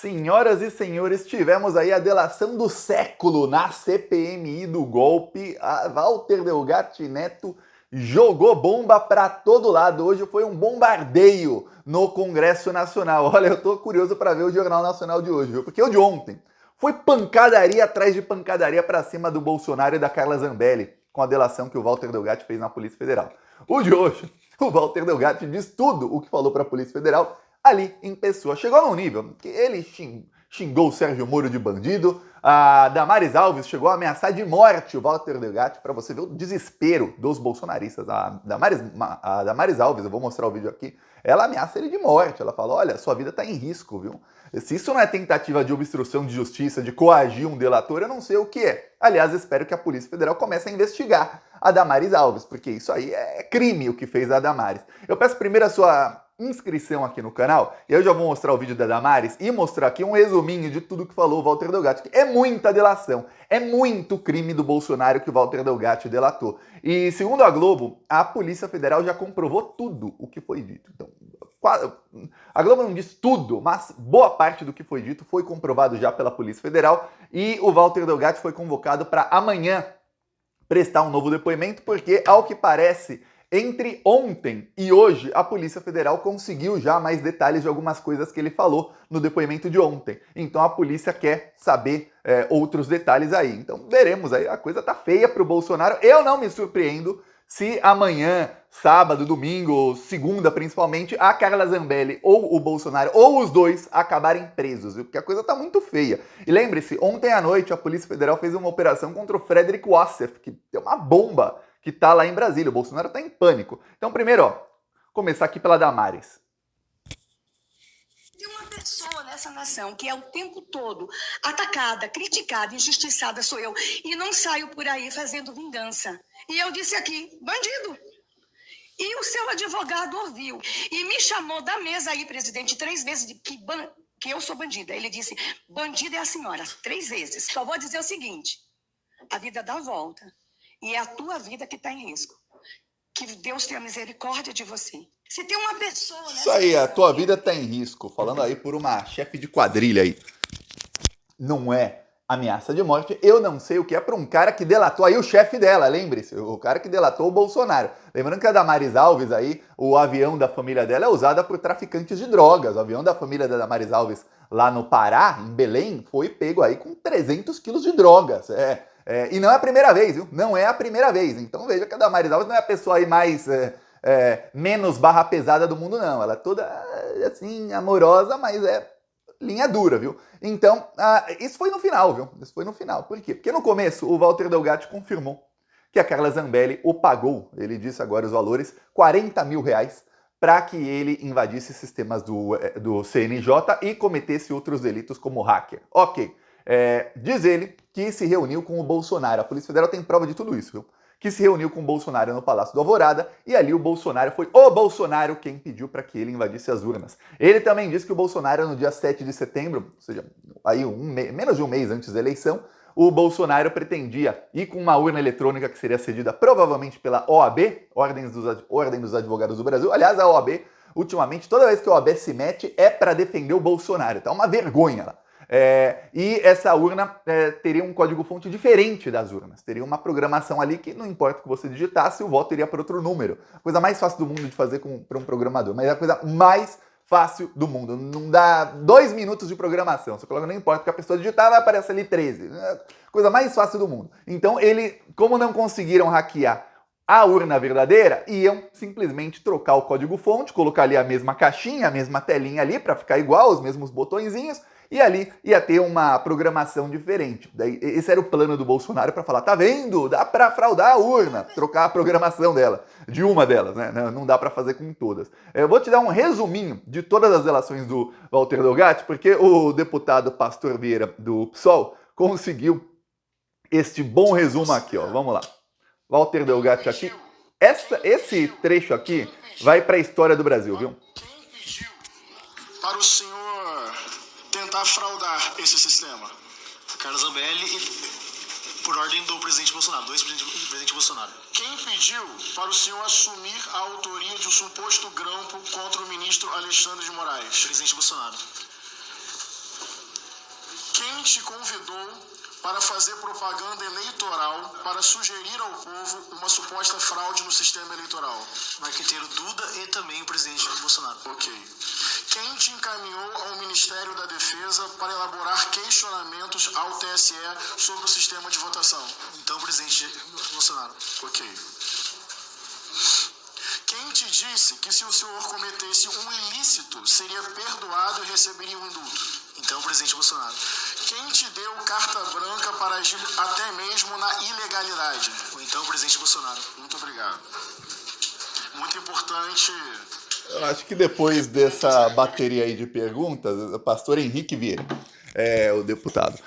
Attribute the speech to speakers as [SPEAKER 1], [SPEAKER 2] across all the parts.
[SPEAKER 1] Senhoras e senhores, tivemos aí a delação do século na CPMI do golpe. A Walter Delgatti Neto jogou bomba pra todo lado. Hoje foi um bombardeio no Congresso Nacional. Olha, eu tô curioso para ver o Jornal Nacional de hoje, viu? Porque o de ontem foi pancadaria atrás de pancadaria pra cima do Bolsonaro e da Carla Zambelli, com a delação que o Walter Delgatti fez na Polícia Federal. O de hoje, o Walter Delgatti diz tudo o que falou pra Polícia Federal ali em pessoa. Chegou num nível que ele xingou o Sérgio Moro de bandido, a Damares Alves chegou a ameaçar de morte o Walter Delgatti, para você ver o desespero dos bolsonaristas. A Damares Alves, eu vou mostrar o vídeo aqui, ela ameaça ele de morte. Ela fala, olha, sua vida está em risco, viu? Se isso não é tentativa de obstrução de justiça, de coagir um delator, eu não sei o que é. Aliás, espero que a Polícia Federal comece a investigar a Damares Alves, porque isso aí é crime o que fez a Damares. Eu peço primeiro a sua inscrição aqui no canal, e eu já vou mostrar o vídeo da Damares e mostrar aqui um resuminho de tudo que falou o Walter Delgatti, que é muita delação, é muito crime do Bolsonaro que o Walter Delgatti delatou. E segundo a Globo, a Polícia Federal já comprovou tudo o que foi dito. Então, a Globo não diz tudo, mas boa parte do que foi dito foi comprovado já pela Polícia Federal, e o Walter Delgatti foi convocado para amanhã prestar um novo depoimento, porque, ao que parece, entre ontem e hoje, a Polícia Federal conseguiu já mais detalhes de algumas coisas que ele falou no depoimento de ontem. Então a polícia quer saber outros detalhes aí. Então veremos aí, a coisa tá feia pro Bolsonaro. Eu não me surpreendo se amanhã, sábado, domingo, segunda principalmente, a Carla Zambelli ou o Bolsonaro, ou os dois, acabarem presos, viu? Porque a coisa tá muito feia. E lembre-se, ontem à noite a Polícia Federal fez uma operação contra o Frederic Wassef, que tem uma bomba que tá lá em Brasília. O Bolsonaro tá em pânico. Então, primeiro, ó, começar aqui pela Damares.
[SPEAKER 2] Tem uma pessoa nessa nação que é o tempo todo atacada, criticada, injustiçada, sou eu. E não saio por aí fazendo vingança. E eu disse aqui, bandido. E o seu advogado ouviu. E me chamou da mesa aí, presidente, 3 vezes que eu sou bandida. Ele disse, bandida é a senhora, 3 vezes. Só vou dizer o seguinte, a vida dá volta. E é a tua vida que está em risco. Que Deus tenha misericórdia de você. Se tem uma pessoa...
[SPEAKER 1] Isso aí, a tua vida está em risco. Falando aí por uma chefe de quadrilha aí. Não é ameaça de morte. Eu não sei o que é para um cara que delatou aí o chefe dela, lembre-se. O cara que delatou o Bolsonaro. Lembrando que a Damares Alves aí, o avião da família dela é usado por traficantes de drogas. O avião da família da Damares Alves lá no Pará, em Belém, foi pego aí com 300 quilos de drogas. E não é a primeira vez, viu? Não é a primeira vez. Então veja que a Damares Alves não é a pessoa aí mais menos barra pesada do mundo, não. Ela é toda assim, amorosa, mas é linha dura, viu? Então, isso foi no final, viu? Isso foi no final. Por quê? Porque no começo o Walter Delgatti confirmou que a Carla Zambelli o pagou, ele disse agora os valores, R$40 mil para que ele invadisse sistemas do CNJ e cometesse outros delitos como hacker. Ok. Diz ele que se reuniu com o Bolsonaro. A Polícia Federal tem prova de tudo isso, viu? Que se reuniu com o Bolsonaro no Palácio do Alvorada e ali foi o Bolsonaro quem pediu para que ele invadisse as urnas. Ele também disse que o Bolsonaro, no dia 7 de setembro, ou seja, aí menos de um mês antes da eleição, o Bolsonaro pretendia ir com uma urna eletrônica que seria cedida provavelmente pela OAB, Ordem dos Advogados do Brasil. Aliás, a OAB, ultimamente, toda vez que a OAB se mete, é para defender o Bolsonaro. Tá uma vergonha lá. E essa urna teria um código-fonte diferente das urnas. Teria uma programação ali que não importa o que você digitasse, o voto iria para outro número. A coisa mais fácil do mundo de fazer para um programador, mas é a coisa mais fácil do mundo. Não dá 2 minutos de programação. Você coloca, não importa o que a pessoa digitar, vai aparecer ali 13. Coisa mais fácil do mundo. Então, como não conseguiram hackear a urna verdadeira, iam simplesmente trocar o código-fonte, colocar ali a mesma caixinha, a mesma telinha ali para ficar igual, os mesmos botõezinhos, e ali ia ter uma programação diferente. Daí, esse era o plano do Bolsonaro para falar, tá vendo? Dá para fraudar a urna, trocar a programação dela, de uma delas, né? Não dá para fazer com todas. Eu vou te dar um resuminho de todas as delações do Walter Delgatti, porque o deputado Pastor Vieira do PSOL conseguiu este bom resumo aqui, ó. Vamos lá. Walter Delgatti aqui. Esse trecho aqui vai para a história do Brasil, viu?
[SPEAKER 3] Quem pediu para o senhor tentar fraudar esse sistema?
[SPEAKER 4] A Carla Zambelli, por ordem do presidente Bolsonaro, do ex-presidente Bolsonaro.
[SPEAKER 3] Quem pediu para o senhor assumir a autoria de um suposto grampo contra o ministro Alexandre de Moraes?
[SPEAKER 4] Presidente Bolsonaro.
[SPEAKER 3] te convidou para fazer propaganda eleitoral para sugerir ao povo uma suposta fraude no sistema eleitoral?
[SPEAKER 4] Marqueteiro Duda e também o presidente Bolsonaro.
[SPEAKER 3] Ok. Quem te encaminhou ao Ministério da Defesa para elaborar questionamentos ao TSE sobre o sistema de votação?
[SPEAKER 4] Então, o presidente Bolsonaro.
[SPEAKER 3] Ok. Quem te disse que se o senhor cometesse um ilícito, seria perdoado e receberia um indulto?
[SPEAKER 4] Então, o presidente Bolsonaro.
[SPEAKER 3] Quem te deu carta branca para agir até mesmo na ilegalidade?
[SPEAKER 4] Então, o presidente Bolsonaro.
[SPEAKER 3] Muito obrigado. Muito importante.
[SPEAKER 1] Eu acho que depois dessa bateria aí de perguntas, o pastor Henrique Vieira, o deputado,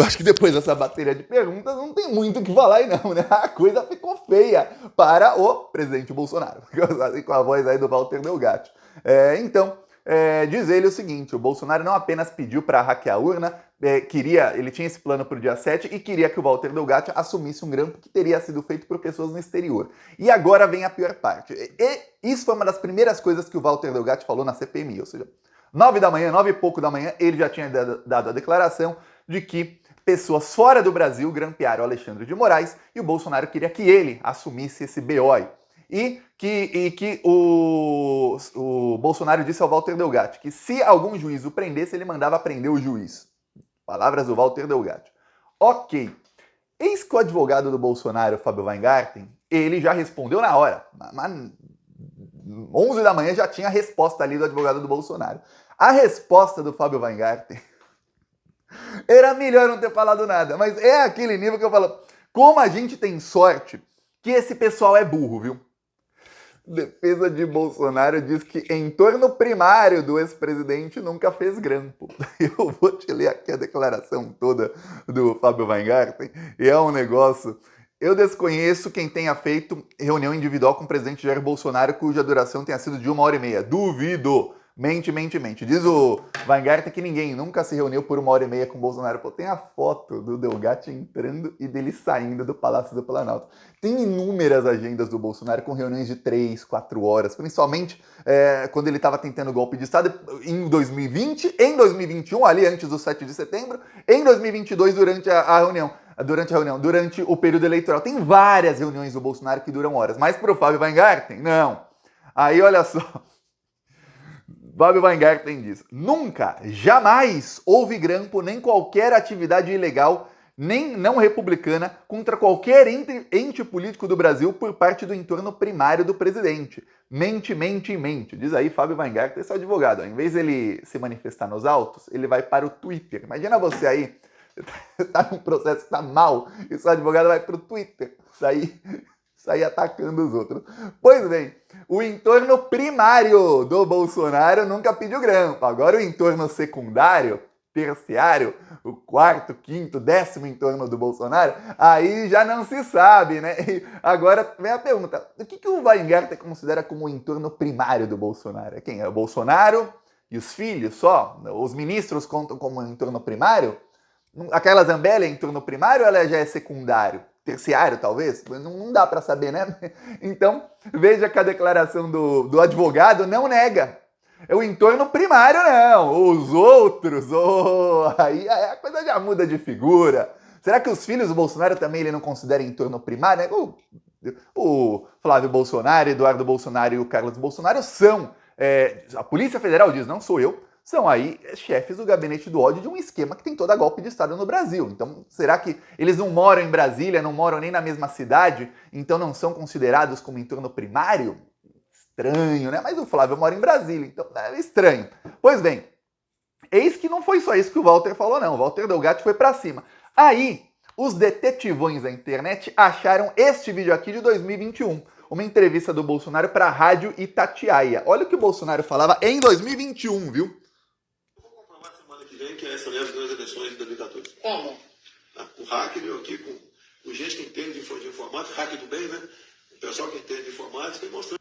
[SPEAKER 1] acho que depois dessa bateria de perguntas não tem muito o que falar aí não, né? A coisa ficou feia para o presidente Bolsonaro, com a voz aí do Walter Delgatti. Então, diz ele o seguinte: o Bolsonaro não apenas pediu para hackear a urna, ele tinha esse plano para o dia 7 e queria que o Walter Delgatti assumisse um grampo que teria sido feito por pessoas no exterior. E agora vem a pior parte. E isso foi uma das primeiras coisas que o Walter Delgatti falou na CPMI, ou seja, 9 e pouco da manhã, ele já tinha dado a declaração de que pessoas fora do Brasil grampearam Alexandre de Moraes e o Bolsonaro queria que ele assumisse esse BO. E que o Bolsonaro disse ao Walter Delgatti que se algum juiz o prendesse, ele mandava prender o juiz. Palavras do Walter Delgatti. Ok. Eis que o advogado do Bolsonaro, Fábio Weingarten, ele já respondeu na hora. 11 da manhã já tinha a resposta ali do advogado do Bolsonaro. A resposta do Fábio Weingarten era melhor não ter falado nada, mas é aquele nível que eu falo, como a gente tem sorte que esse pessoal é burro, viu? Defesa de Bolsonaro diz que entorno primário do ex-presidente nunca fez grampo. Eu vou te ler aqui a declaração toda do Fábio Weingarten, e é um negócio... Eu desconheço quem tenha feito reunião individual com o presidente Jair Bolsonaro cuja duração tenha sido de 1h30. Duvido! Mente. Diz o Weingarten que ninguém nunca se reuniu por 1h30 com o Bolsonaro. Pô, tem a foto do Delgatti entrando e dele saindo do Palácio do Planalto. Tem inúmeras agendas do Bolsonaro com reuniões de 3, 4 horas, principalmente quando ele estava tentando o golpe de Estado em 2020, em 2021, ali antes do 7 de setembro, em 2022 durante o período eleitoral. Tem várias reuniões do Bolsonaro que duram horas, mas pro Fábio Weingarten, não. Aí olha só. Fábio Weingarten diz: nunca, jamais houve grampo nem qualquer atividade ilegal, nem não republicana, contra qualquer ente político do Brasil por parte do entorno primário do presidente. Mente. Diz aí Fábio Weingarten, esse é o advogado. Ao invés de ele se manifestar nos autos, ele vai para o Twitter. Imagina você aí, tá num processo que tá mal, e seu advogado vai pro Twitter sair atacando os outros. Pois bem, o entorno primário do Bolsonaro nunca pediu grampo. Agora o entorno secundário, terciário, o quarto, quinto, 10º entorno do Bolsonaro, aí já não se sabe, né? E agora vem a pergunta, o que o Weingarten considera como o entorno primário do Bolsonaro? Quem é? O Bolsonaro e os filhos só? Os ministros contam como entorno primário? Aquela Zambelli é entorno primário ou ela já é secundário? Terciário, talvez? Não dá para saber, né? Então, veja que a declaração do advogado não nega. É o entorno primário, não. Os outros, aí a coisa já muda de figura. Será que os filhos do Bolsonaro também ele não considera entorno primário? O Flávio Bolsonaro, Eduardo Bolsonaro e o Carlos Bolsonaro são, a Polícia Federal diz, não sou eu, são aí chefes do gabinete do ódio de um esquema que tem toda golpe de Estado no Brasil. Então, será que eles não moram em Brasília, não moram nem na mesma cidade, então não são considerados como entorno primário? Estranho, né? Mas o Flávio mora em Brasília, então é estranho. Pois bem, eis que não foi só isso que o Walter falou, não. O Walter Delgatti foi pra cima. Aí, os detetivões da internet acharam este vídeo aqui de 2021. Uma entrevista do Bolsonaro para a Rádio Itatiaia. Olha o que o Bolsonaro falava em 2021, viu?
[SPEAKER 5] Que essa leva das eleições de 2014.
[SPEAKER 2] Como?
[SPEAKER 5] O hacker veio aqui com gente que entende de informática, hacker do bem, né? O pessoal que entende de informática e mostrando.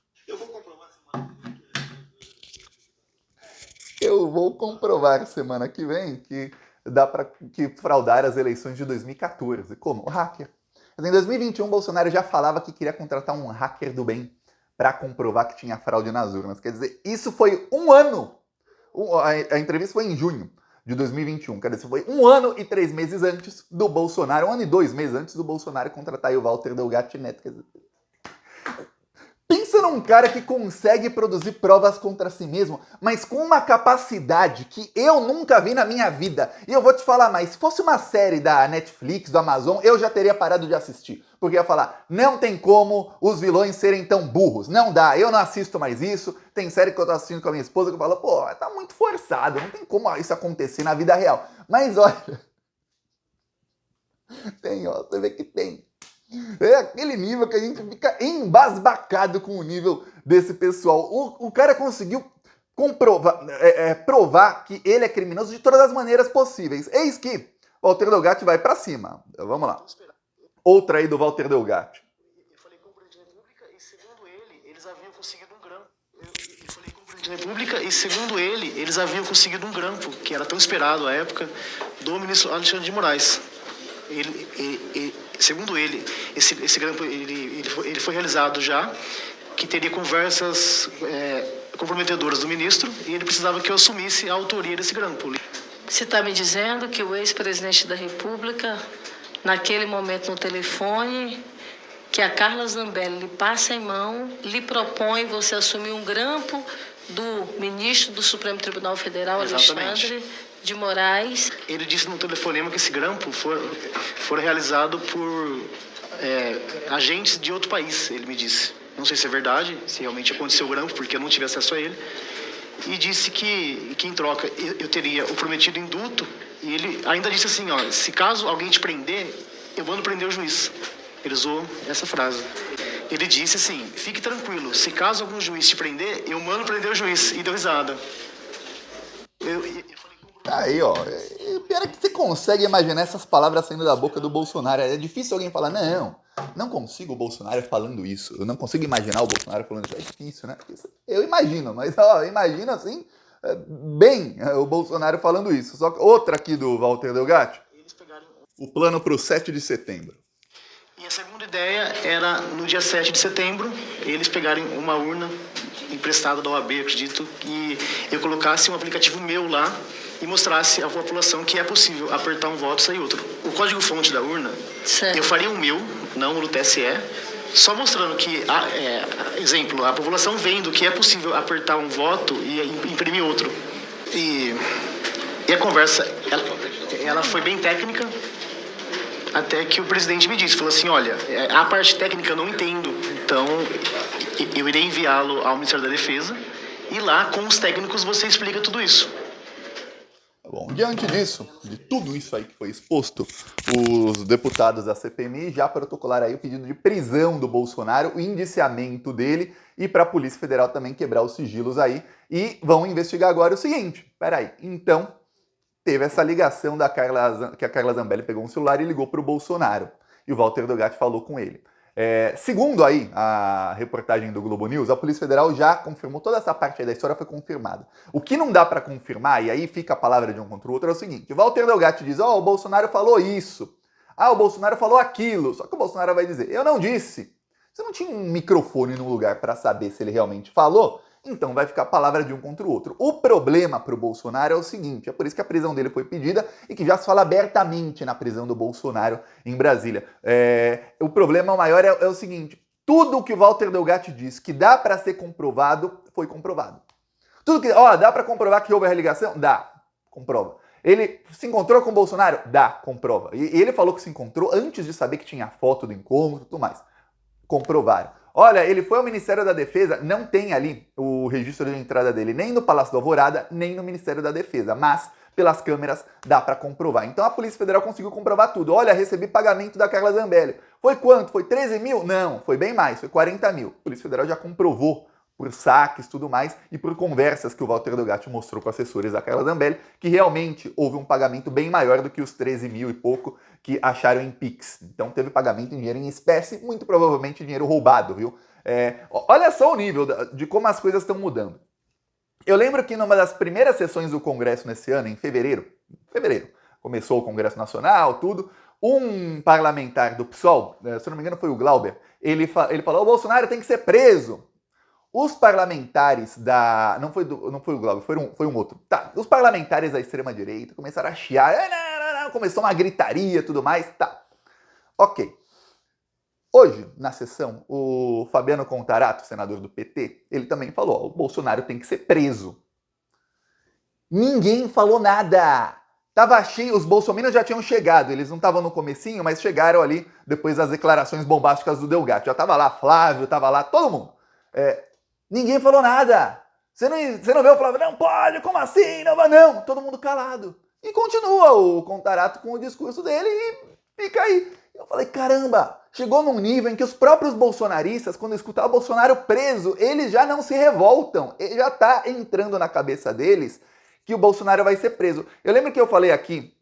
[SPEAKER 5] Eu vou comprovar
[SPEAKER 1] semana que vem que dá para fraudar as eleições de 2014. Como? O hacker. Mas em 2021, Bolsonaro já falava que queria contratar um hacker do bem para comprovar que tinha fraude nas urnas. Quer dizer, isso foi um ano. A entrevista foi em junho. de 2021. Quer dizer, foi 1 ano e 3 meses antes do Bolsonaro, 1 ano e 2 meses antes do Bolsonaro contratar aí o Walter Delgatti Neto. Quer dizer, pensa num cara que consegue produzir provas contra si mesmo, mas com uma capacidade que eu nunca vi na minha vida. E eu vou te falar mais, se fosse uma série da Netflix, do Amazon, eu já teria parado de assistir. Porque ia falar, não tem como os vilões serem tão burros. Não dá, eu não assisto mais isso. Tem série que eu tô assistindo com a minha esposa que eu falo, pô, tá muito forçado, não tem como isso acontecer na vida real. Mas olha, tem, ó, você vê que tem. É aquele nível que a gente fica embasbacado com o nível desse pessoal. O cara conseguiu provar que ele é criminoso de todas as maneiras possíveis. Eis que Walter Delgatti vai pra cima. Vamos lá. Outra aí do Walter Delgatti.
[SPEAKER 4] Eu falei com o presidente da República e, segundo ele, eles haviam conseguido um grampo. Eu falei com o presidente da República e, segundo ele, eles haviam conseguido um grampo, que era tão esperado à época, do ministro Alexandre de Moraes. Segundo ele, esse grampo ele foi realizado já, que teria conversas comprometedoras do ministro, e ele precisava que eu assumisse a autoria desse grampo.
[SPEAKER 6] Você está me dizendo que o ex-presidente da República, naquele momento no telefone, que a Carla Zambelli lhe passa em mão, lhe propõe você assumir um grampo do ministro do Supremo Tribunal Federal,
[SPEAKER 4] Exatamente.
[SPEAKER 6] Alexandre de Moraes.
[SPEAKER 4] Ele disse no telefonema que esse grampo foi realizado por agentes de outro país, ele me disse. Não sei se é verdade, se realmente aconteceu o grampo, porque eu não tive acesso a ele. E disse que em troca eu teria o prometido indulto, e ele ainda disse assim, ó, se caso alguém te prender, eu mando prender o juiz. Ele usou essa frase. Ele disse assim, fique tranquilo, se caso algum juiz te prender, eu mando prender o juiz. E deu risada. Eu falei,
[SPEAKER 1] Aí, ó, pior é que você consegue imaginar essas palavras saindo da boca do Bolsonaro. É difícil alguém falar, não consigo o Bolsonaro falando isso. Eu não consigo imaginar o Bolsonaro falando isso. É difícil, né? Eu imagino, mas ó, imagina assim, bem o Bolsonaro falando isso. Só que outra aqui do Walter Delgatti, o plano para o 7 de setembro.
[SPEAKER 4] E a segunda ideia era, no dia 7 de setembro, eles pegarem uma urna emprestada da OAB, acredito, e eu colocasse um aplicativo meu lá e mostrasse à população que é possível apertar um voto e sair outro. O código-fonte da urna,
[SPEAKER 6] Certo.
[SPEAKER 4] eu faria o meu, não o do TSE, só mostrando que, exemplo, a população vendo que é possível apertar um voto e imprimir outro. E a conversa, ela foi bem técnica, até que o presidente me disse, falou assim, olha, a parte técnica eu não entendo, então eu irei enviá-lo ao Ministério da Defesa e lá, com os técnicos, você explica tudo isso.
[SPEAKER 1] Bom, diante disso, de tudo isso aí que foi exposto, os deputados da CPMI já protocolaram aí o pedido de prisão do Bolsonaro, o indiciamento dele e para a Polícia Federal também quebrar os sigilos aí e vão investigar agora o seguinte, peraí, então teve essa ligação que a Carla Zambelli pegou um celular e ligou para o Bolsonaro e o Walter Delgatti falou com ele. Segundo aí a reportagem do Globo News, a Polícia Federal já confirmou, toda essa parte aí da história foi confirmada. O que não dá para confirmar, e aí fica a palavra de um contra o outro, é o seguinte, o Walter Delgatti diz, o Bolsonaro falou isso, o Bolsonaro falou aquilo, só que o Bolsonaro vai dizer, eu não disse. Você não tinha um microfone no lugar para saber se ele realmente falou? Então vai ficar a palavra de um contra o outro. O problema para o Bolsonaro é o seguinte, é por isso que a prisão dele foi pedida e que já se fala abertamente na prisão do Bolsonaro em Brasília. O problema maior é o seguinte, tudo o que o Walter Delgatti diz que dá para ser comprovado, foi comprovado. Tudo que, dá para comprovar que houve a ligação? Dá, comprova. Ele se encontrou com o Bolsonaro? Dá, comprova. E ele falou que se encontrou antes de saber que tinha foto do encontro e tudo mais. Comprovaram. Olha, ele foi ao Ministério da Defesa, não tem ali o registro de entrada dele, nem no Palácio do Alvorada, nem no Ministério da Defesa, mas pelas câmeras dá para comprovar. Então a Polícia Federal conseguiu comprovar tudo. Olha, recebi pagamento da Carla Zambelli. Foi quanto? Foi 13 mil? Não, foi bem mais, foi 40 mil. A Polícia Federal já comprovou por saques e tudo mais, e por conversas que o Walter Delgatti mostrou com assessores da Carla Zambelli, que realmente houve um pagamento bem maior do que os 13 mil e pouco que acharam em Pix. Então teve pagamento em dinheiro em espécie, muito provavelmente dinheiro roubado, viu? Olha só o nível de como as coisas estão mudando. Eu lembro que numa das primeiras sessões do Congresso nesse ano, em fevereiro, começou o Congresso Nacional, tudo, um parlamentar do PSOL, se não me engano foi o Glauber, ele falou, o Bolsonaro tem que ser preso. Os parlamentares da... Não foi o Globo, foi um outro. Tá, os parlamentares da extrema-direita começaram a chiar, começou uma gritaria e tudo mais, tá. Ok. Hoje, na sessão, o Fabiano Contarato, senador do PT, ele também falou, o Bolsonaro tem que ser preso. Ninguém falou nada. Tava cheio, os bolsominions já tinham chegado, eles não estavam no comecinho, mas chegaram ali depois das declarações bombásticas do Delgatti. Já tava lá Flávio, tava lá todo mundo. Ninguém falou nada. Você não vê o Flávio, não pode, como assim? Não vai não. Todo mundo calado. E continua o Contarato com o discurso dele e fica aí. Eu falei, caramba, chegou num nível em que os próprios bolsonaristas, quando escutar o Bolsonaro preso, eles já não se revoltam. Ele já tá entrando na cabeça deles que o Bolsonaro vai ser preso. Eu lembro que eu falei aqui,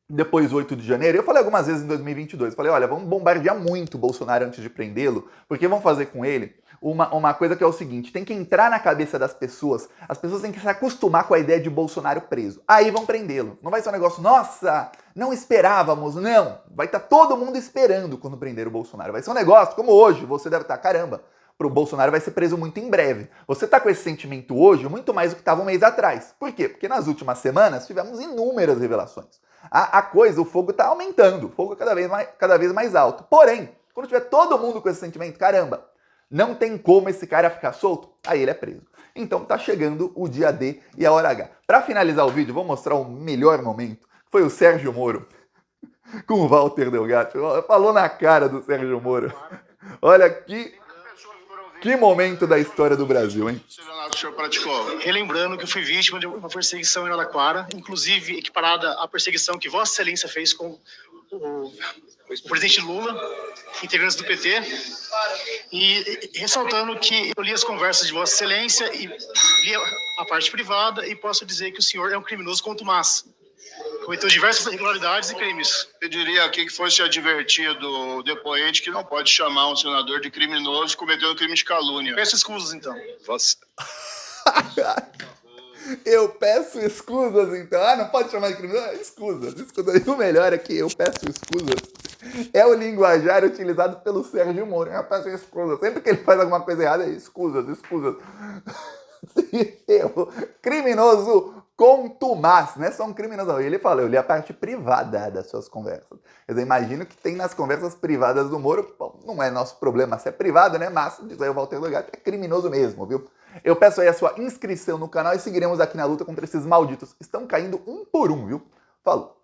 [SPEAKER 1] depois do 8 de janeiro, eu falei algumas vezes em 2022, falei, olha, vamos bombardear muito o Bolsonaro antes de prendê-lo, porque vão fazer com ele uma coisa que é o seguinte, tem que entrar na cabeça das pessoas, as pessoas têm que se acostumar com a ideia de Bolsonaro preso. Aí vão prendê-lo. Não vai ser um negócio, nossa, não esperávamos, não. Vai estar todo mundo esperando quando prender o Bolsonaro. Vai ser um negócio, como hoje, você deve estar, caramba, pro Bolsonaro vai ser preso muito em breve. Você tá com esse sentimento hoje muito mais do que estava um mês atrás. Por quê? Porque nas últimas semanas tivemos inúmeras revelações. O fogo tá aumentando, o fogo é cada vez mais alto. Porém, quando tiver todo mundo com esse sentimento, caramba, não tem como esse cara ficar solto, aí ele é preso. Então tá chegando o dia D e a hora H. Para finalizar o vídeo, vou mostrar o melhor momento. Foi o Sérgio Moro com o Walter Delgatti. Falou na cara do Sérgio Moro. Olha que momento da história do Brasil, hein?
[SPEAKER 3] O senhor praticou.
[SPEAKER 4] Relembrando que eu fui vítima de uma perseguição em Araraquara, inclusive equiparada à perseguição que Vossa Excelência fez com o presidente Lula, integrantes do PT, e ressaltando que eu li as conversas de Vossa Excelência e li a parte privada e posso dizer que o senhor é um criminoso contumaz. Cometeu diversas irregularidades e crimes.
[SPEAKER 3] Eu diria aqui que fosse advertido o depoente que não pode chamar um senador de criminoso cometendo crime de calúnia.
[SPEAKER 4] Peço escusas, então.
[SPEAKER 1] Eu peço escusas, então. Não pode chamar de criminoso? Escusas. E o melhor é que eu peço escusas. É o linguajar utilizado pelo Sérgio Moro. Eu peço escusas. Sempre que ele faz alguma coisa errada, é escusas. Criminoso contumaz, não é só um criminoso. Ele fala, eu li a parte privada das suas conversas. Eu imagino que tem nas conversas privadas do Moro, bom, não é nosso problema se é privado, né? Mas, diz aí o Walter Delgatti, é criminoso mesmo, viu? Eu peço aí a sua inscrição no canal e seguiremos aqui na luta contra esses malditos. Estão caindo um por um, viu? Falou!